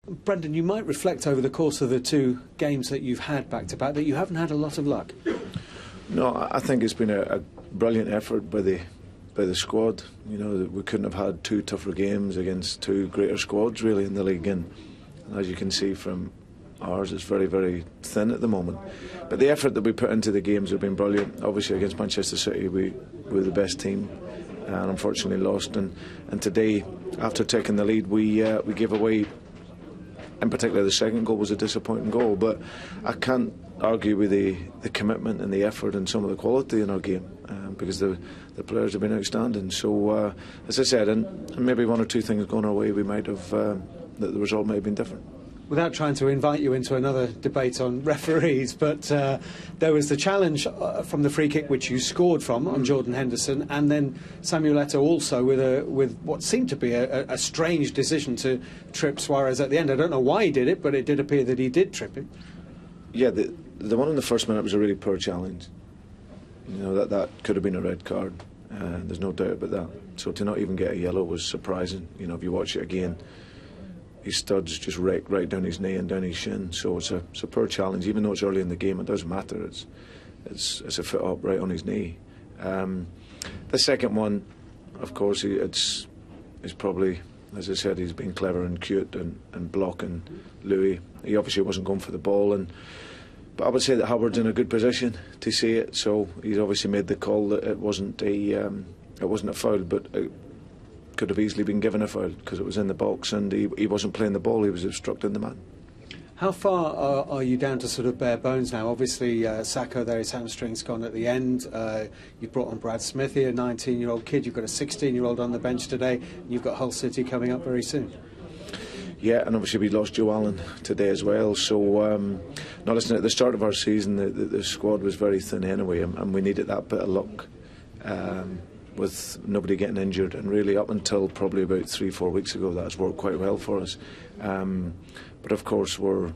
Brendan, you might reflect over the course of the two games that you've had back-to-back that you haven't had a lot of luck. No, I think it's been a brilliant effort by the squad. You know, we couldn't have had two tougher games against two greater squads really in the league, and as you can see from ours, it's very, very thin at the moment. But the effort that we put into the games have been brilliant. Obviously against Manchester City we were the best team and unfortunately lost, and today, after taking the lead, we gave away, in particular the second goal was a disappointing goal, but I can't argue with the commitment and the effort and some of the quality in our game, because the players have been outstanding. So as I said, and maybe one or two things going our way, we might have the result may have been different. Without trying to invite you into another debate on referees, but there was the challenge from the free kick which you scored from on Jordan Henderson, and then Samuel Eto'o also with what seemed to be a strange decision to trip Suarez at the end. I don't know why he did it, but it did appear that he did trip him. Yeah, the one in the first minute was a really poor challenge. You know, that could have been a red card. There's no doubt about that. So to not even get a yellow was surprising. You know, if you watch it again, his studs just raked right down his knee and down his shin. So it's a poor challenge. Even though it's early in the game, it doesn't matter. It's a foot up right on his knee. The second one, of course, it's probably, as I said, he's been clever and cute and blocking Louis. He obviously wasn't going for the ball, but I would say that Howard's in a good position to see it. So he's obviously made the call that it wasn't a foul, but it could have easily been given a foul because it was in the box and he wasn't playing the ball, he was obstructing the man. How far are you down to sort of bare bones now? Obviously Sakho there, his hamstring's gone at the end. You've brought on Brad Smith here, a 19-year-old kid. You've got a 16-year-old on the bench today, and you've got Hull City coming up very soon. Yeah, and obviously we lost Joe Allen today as well. So, now listen, at the start of our season, the squad was very thin anyway, and we needed that bit of luck with nobody getting injured. And really, up until probably about 3-4 weeks ago, that's worked quite well for us. But of course, we're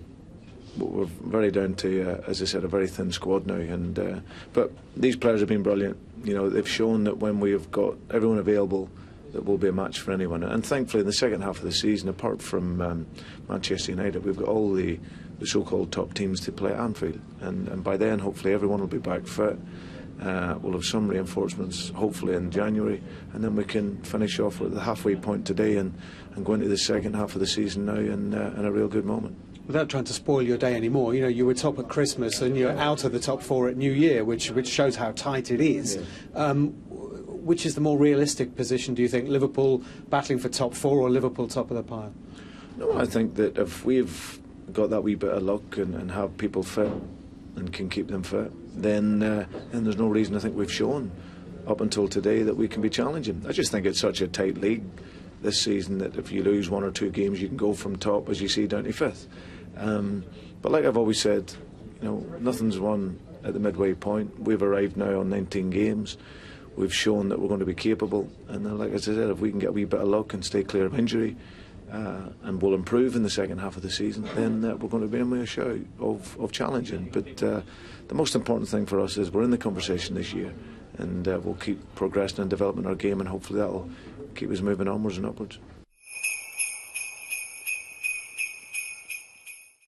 very down to, as I said, a very thin squad now. And but these players have been brilliant. You know, they've shown that when we have got everyone available, that will be a match for anyone. And thankfully in the second half of the season, apart from Manchester United, we've got all the so-called top teams to play at Anfield, and by then hopefully everyone will be back fit. We'll have some reinforcements hopefully in January, and then we can finish off with the halfway point today and go into the second half of the season now in a real good moment. Without trying to spoil your day anymore, you know, you were top at Christmas and you're out of the top four at New Year, which shows how tight it is. Yeah. Which is the more realistic position, do you think? Liverpool battling for top four or Liverpool top of the pile? No, I think that if we've got that wee bit of luck and have people fit and can keep them fit, then there's no reason I think we've shown up until today that we can be challenging. I just think it's such a tight league this season that if you lose one or two games, you can go from top, as you see, down to fifth. But like I've always said, you know, nothing's won at the midway point. We've arrived now on 19 games. We've shown that we're going to be capable, and like I said, if we can get a wee bit of luck and stay clear of injury, and we'll improve in the second half of the season, then we're going to be in with a shout of challenging. But the most important thing for us is we're in the conversation this year, and we'll keep progressing and developing our game, and hopefully that'll keep us moving onwards and upwards.